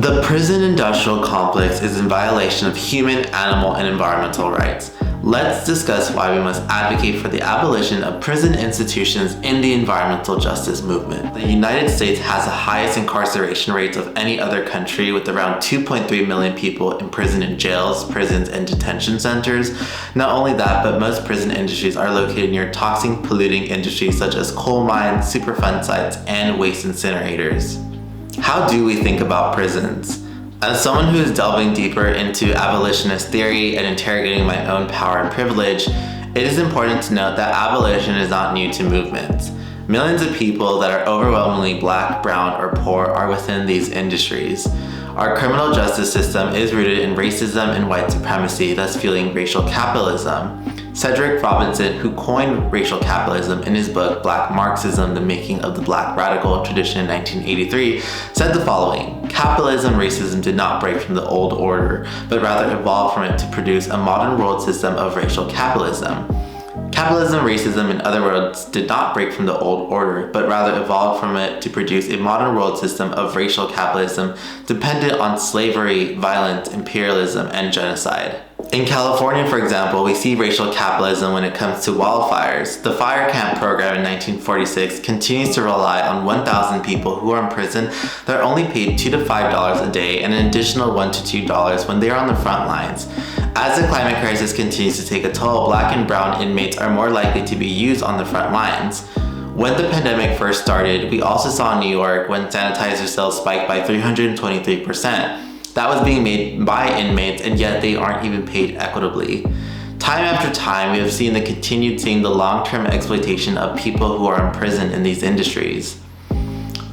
The prison industrial complex is in violation of human, animal, and environmental rights. Let's discuss why we must advocate for the abolition of prison institutions in the environmental justice movement. The United States has the highest incarceration rates of any other country, with around 2.3 million people imprisoned in jails, prisons, and detention centers. Not only that, but most prison industries are located near toxic, polluting industries such as coal mines, Superfund sites, and waste incinerators. How do we think about prisons? As someone who is delving deeper into abolitionist theory and interrogating my own power and privilege, it is important to note that abolition is not new to movements. Millions of people that are overwhelmingly black, brown, or poor are within these industries. Our criminal justice system is rooted in racism and white supremacy, thus fueling racial capitalism. Cedric Robinson, who coined racial capitalism in his book Black Marxism, The Making of the Black Radical Tradition in 1983, said the following: "Capitalism racism did not break from the old order, but rather evolved from it to produce a modern world system of racial capitalism." Capitalism racism, in other words, did not break from the old order, but rather evolved from it to produce a modern world system of racial capitalism dependent on slavery, violence, imperialism, and genocide. In California, for example, we see racial capitalism when it comes to wildfires. The fire camp program in 1946 continues to rely on 1,000 people who are in prison that are only paid $2 to $5 a day and an additional $1 to $2 when they are on the front lines. As the climate crisis continues to take a toll, black and brown inmates are more likely to be used on the front lines. When the pandemic first started, we also saw in New York when sanitizer sales spiked by 323%. That was being made by inmates, and yet they aren't even paid equitably. Time after time, we have seen the long-term exploitation of people who are imprisoned in these industries.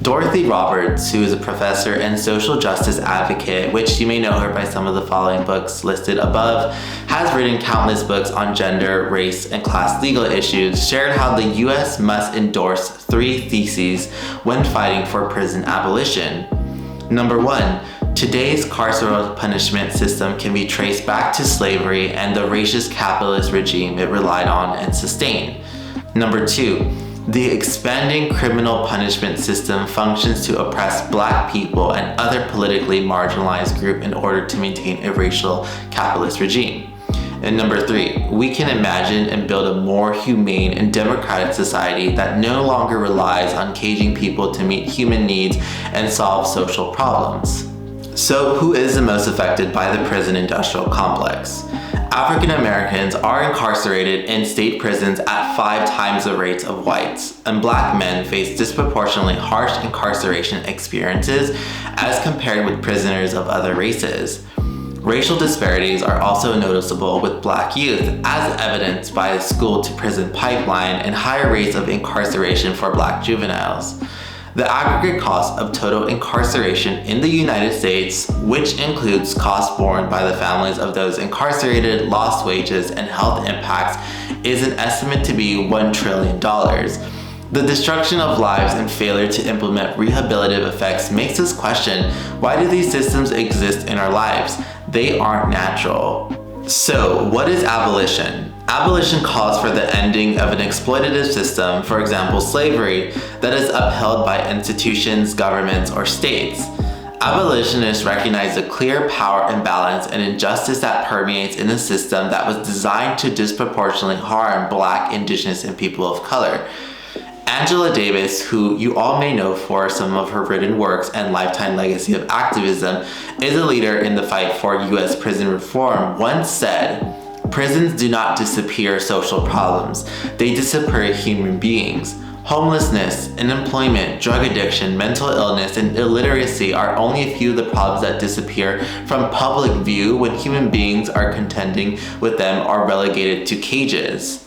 Dorothy Roberts, who is a professor and social justice advocate, which you may know her by some of the following books listed above, has written countless books on gender, race, and class legal issues, shared how the US must endorse 3 theses when fighting for prison abolition. Number 1, today's carceral punishment system can be traced back to slavery and the racist capitalist regime it relied on and sustained. Number 2, the expanding criminal punishment system functions to oppress black people and other politically marginalized groups in order to maintain a racial capitalist regime. And number 3, we can imagine and build a more humane and democratic society that no longer relies on caging people to meet human needs and solve social problems. So who is the most affected by the prison industrial complex? African Americans are incarcerated in state prisons at 5 times the rates of whites, and black men face disproportionately harsh incarceration experiences as compared with prisoners of other races. Racial disparities are also noticeable with black youth, as evidenced by the school-to-prison pipeline and higher rates of incarceration for black juveniles. The aggregate cost of total incarceration in the United States, which includes costs borne by the families of those incarcerated, lost wages, and health impacts, is an estimate to be $1 trillion. The destruction of lives and failure to implement rehabilitative effects makes us question, why do these systems exist in our lives? They aren't natural. So, what is abolition? Abolition calls for the ending of an exploitative system, for example slavery, that is upheld by institutions, governments, or states. Abolitionists recognize the clear power imbalance and injustice that permeates in a system that was designed to disproportionately harm black, indigenous, and people of color. Angela Davis, who you all may know for some of her written works and lifetime legacy of activism, is a leader in the fight for US prison reform, once said, "Prisons do not disappear social problems, they disappear human beings. Homelessness, unemployment, drug addiction, mental illness, and illiteracy are only a few of the problems that disappear from public view when human beings are contending with them or relegated to cages."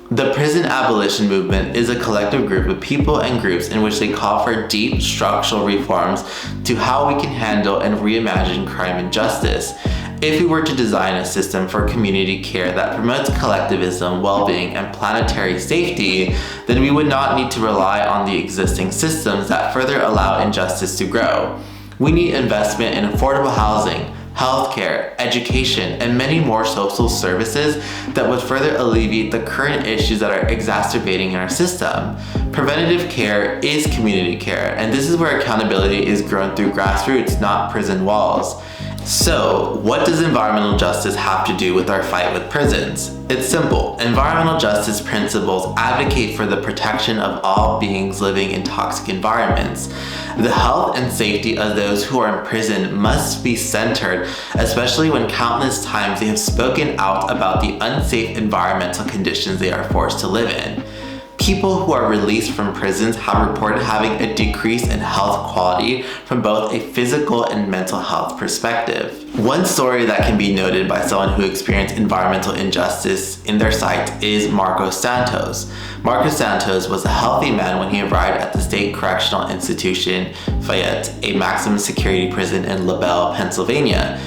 The prison abolition movement is a collective group of people and groups in which they call for deep structural reforms to how we can handle and reimagine crime and justice. If we were to design a system for community care that promotes collectivism, well-being, and planetary safety, then we would not need to rely on the existing systems that further allow injustice to grow. We need investment in affordable housing, healthcare, education, and many more social services that would further alleviate the current issues that are exacerbating in our system. Preventative care is community care, and this is where accountability is grown through grassroots, not prison walls. So, what does environmental justice have to do with our fight with prisons? It's simple. Environmental justice principles advocate for the protection of all beings living in toxic environments. The health and safety of those who are in prison must be centered, especially when countless times they have spoken out about the unsafe environmental conditions they are forced to live in. People who are released from prisons have reported having a decrease in health quality from both a physical and mental health perspective. One story that can be noted by someone who experienced environmental injustice in their sight is Marcos Santos. Marcos Santos was a healthy man when he arrived at the State Correctional Institution, Fayette, a maximum security prison in LaBelle, Pennsylvania.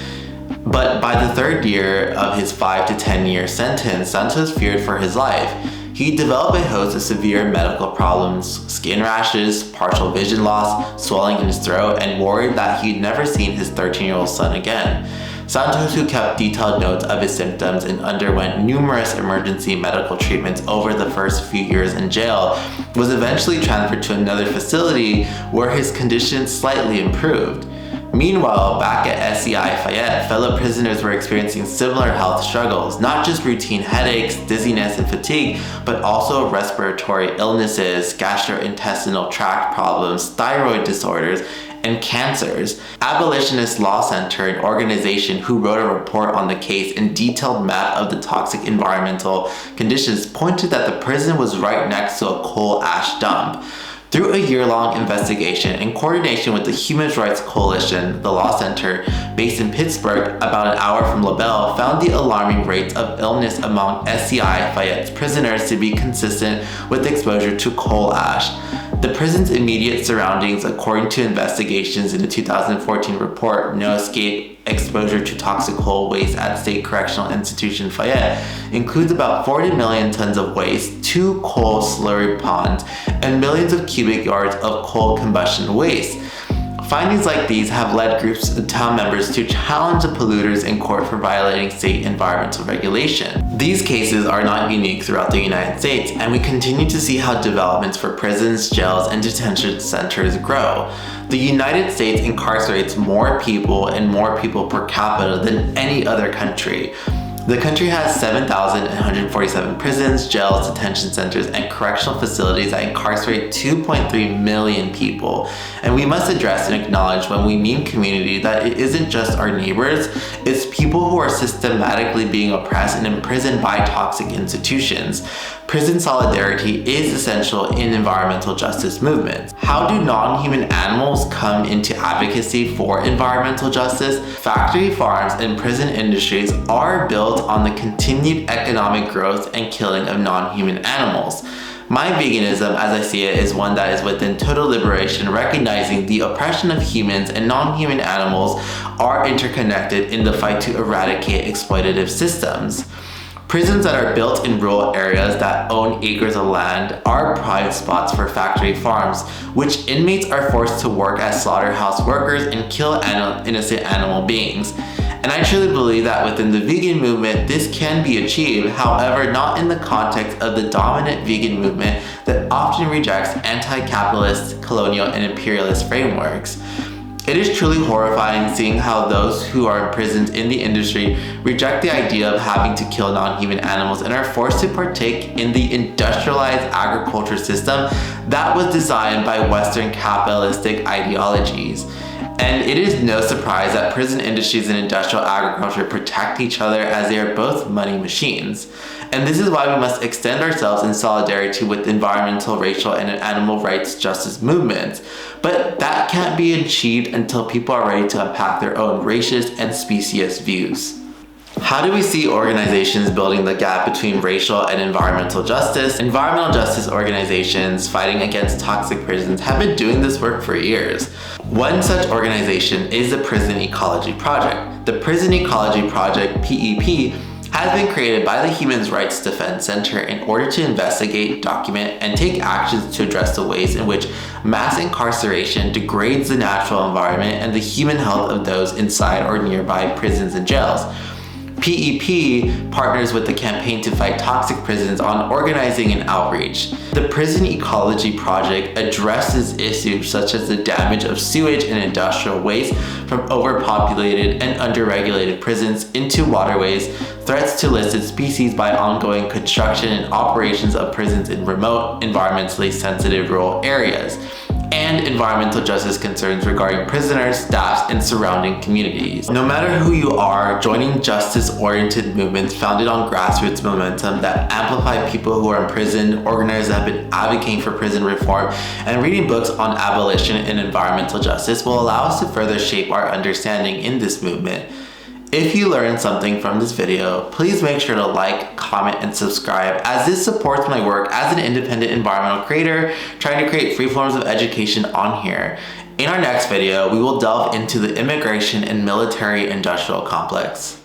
But by the third year of his 5 to 10 year sentence, Santos feared for his life. He developed a host of severe medical problems, skin rashes, partial vision loss, swelling in his throat, and worried that he'd never seen his 13-year-old son again. Santos, who kept detailed notes of his symptoms and underwent numerous emergency medical treatments over the first few years in jail, was eventually transferred to another facility where his condition slightly improved. Meanwhile, back at SCI Fayette, fellow prisoners were experiencing similar health struggles, not just routine headaches, dizziness, and fatigue, but also respiratory illnesses, gastrointestinal tract problems, thyroid disorders, and cancers. Abolitionist Law Center, an organization who wrote a report on the case and detailed map of the toxic environmental conditions, pointed that the prison was right next to a coal ash dump. Through a year-long investigation in coordination with the Human Rights Coalition, the Law Center, based in Pittsburgh, about an hour from LaBelle, found the alarming rates of illness among SCI Fayette's prisoners to be consistent with exposure to coal ash. The prison's immediate surroundings, according to investigations in the 2014 report, No Escape Exposure to Toxic Coal Waste at State Correctional Institution Fayette, includes about 40 million tons of waste, 2 coal slurry ponds, and millions of cubic yards of coal combustion waste. Findings like these have led groups of town members to challenge the polluters in court for violating state environmental regulation. These cases are not unique throughout the United States, and we continue to see how developments for prisons, jails, and detention centers grow. The United States incarcerates more people and more people per capita than any other country. The country has 7,147 prisons, jails, detention centers, and correctional facilities that incarcerate 2.3 million people. And we must address and acknowledge when we mean community that it isn't just our neighbors, it's people who are systematically being oppressed and imprisoned by toxic institutions. Prison solidarity is essential in environmental justice movements. How do non-human animals come into advocacy for environmental justice? Factory farms and prison industries are built on the continued economic growth and killing of non-human animals. My veganism, as I see it, is one that is within total liberation, recognizing the oppression of humans and non-human animals are interconnected in the fight to eradicate exploitative systems. Prisons that are built in rural areas that own acres of land are prime spots for factory farms, which inmates are forced to work as slaughterhouse workers and kill innocent animal beings. And I truly believe that within the vegan movement, this can be achieved, however, not in the context of the dominant vegan movement that often rejects anti-capitalist, colonial, and imperialist frameworks. It is truly horrifying seeing how those who are imprisoned in the industry reject the idea of having to kill non-human animals and are forced to partake in the industrialized agriculture system that was designed by Western capitalistic ideologies. And it is no surprise that prison industries and industrial agriculture protect each other as they are both money machines. And this is why we must extend ourselves in solidarity with environmental, racial, and animal rights justice movements. But that can't be achieved until people are ready to unpack their own racist and speciest views. How do we see organizations building the gap between racial and environmental justice? Environmental justice organizations fighting against toxic prisons have been doing this work for years. One such organization is the Prison Ecology Project. The Prison Ecology Project, PEP, has been created by the Human Rights Defense Center in order to investigate, document, and take actions to address the ways in which Mass incarceration degrades the natural environment and the human health of those inside or nearby prisons and jails. PEP partners with the Campaign to Fight Toxic Prisons on organizing and outreach. The Prison Ecology Project addresses issues such as the damage of sewage and industrial waste from overpopulated and underregulated prisons into waterways, threats to listed species by ongoing construction and operations of prisons in remote, environmentally sensitive rural areas, and environmental justice concerns regarding prisoners, staffs, and surrounding communities. No matter who you are, joining justice-oriented movements founded on grassroots momentum that amplify people who are imprisoned, organizers that have been advocating for prison reform, and reading books on abolition and environmental justice will allow us to further shape our understanding in this movement. If you learned something from this video, please make sure to like, comment, and subscribe, as this supports my work as an independent environmental creator trying to create free forms of education on here. In our next video, we will delve into the immigration and military-industrial complex.